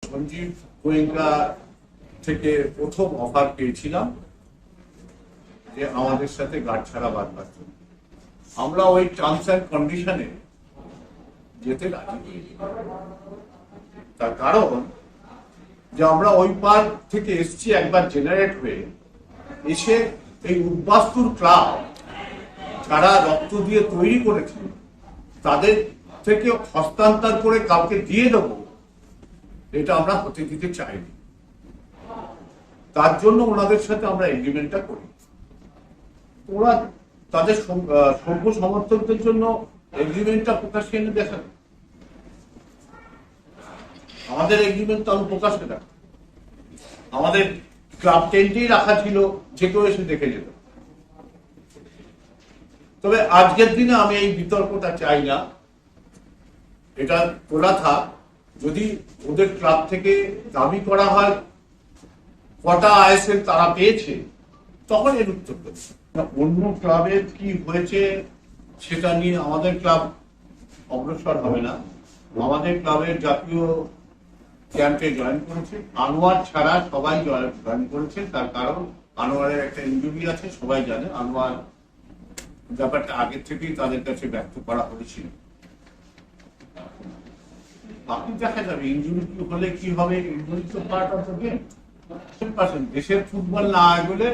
সঞ্জীব গোয়েঙ্কা থেকে প্রথম অফার পেয়েছিলাম যে আমাদের সাথে গাঁটছড়া বাঁধবার জন্য। আমরা ওই টার্মস অ্যান্ড কন্ডিশনে যেতে রাজি হইনি। তার কারণ যে আমরা ওই পার থেকে এসছি একবার জেনারেট হয়ে, এসে এই উদ্বাস্তুর ক্লাব যারা রক্ত দিয়ে তৈরি করেছে তাদের থেকে হস্তান্তর করে কাউকে দিয়ে দেবো, এটা আমরা হতে দিতে চাইনি। তার জন্য ওনাদের সাথে আমরা এগ্রিমেন্টটা করি। ওরা তাদের সভ্য সমর্থকদের জন্য এগ্রিমেন্টটা প্রকাশ্যে এনে দেখাবে। আমাদের এগ্রিমেন্ট তো আমি প্রকাশ্যে রাখি, আমাদের ক্লাব টেন্টেই রাখা ছিল, যে কেউ এসে দেখে যেত। তবে আজকের দিনে আমি এই বিতর্কটা চাই না, এটা তোলা থাক। যদি ওদের ক্লাব থেকে দাবি করা হয় কটা আইএসএল তারা পেয়েছে, তখন এর উত্তর দেবে। অন্য ক্লাবের কি হয়েছে সেটা নিয়ে আমাদের ক্লাব অগ্রসর হবে না। আমাদের ক্লাবের জাতীয় ক্যাম্পে জয়েন করেছে, আনোয়ার ছাড়া সবাই জয়েন করেছে। তার কারণ আনোয়ারের একটা ইনজুরি আছে, সবাই জানে। আনোয়ার ব্যাপারটা আগের থেকেই তাদের কাছে ব্যক্ত করা হয়েছিল। বাকি দেখা যাবে ইনজুরি কি হলে কি হবে। ইনজুরি তো পার্ট অফ দ্য গেম। দেশের ফুটবল না এগোলে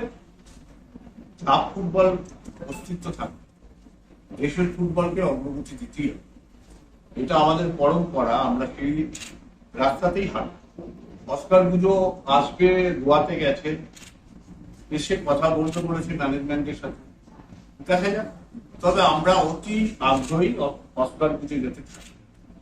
ক্লাব ফুটবল অস্তিত্ব থাকবে। দেশের ফুটবলকে অগ্রগতি দিতেই হবে, এটা আমাদের পরম্পরা। আমরা সেই রাস্তাতেই হাঁটব। অস্কার গুজো আজকে গোয়াতে গেছে, এসে কথা বলতে বলেছে ম্যানেজমেন্টের সাথে, দেখা যাক। তবে আমরা অতি আগ্রহী অস্কার গুজো যেতে থাকি।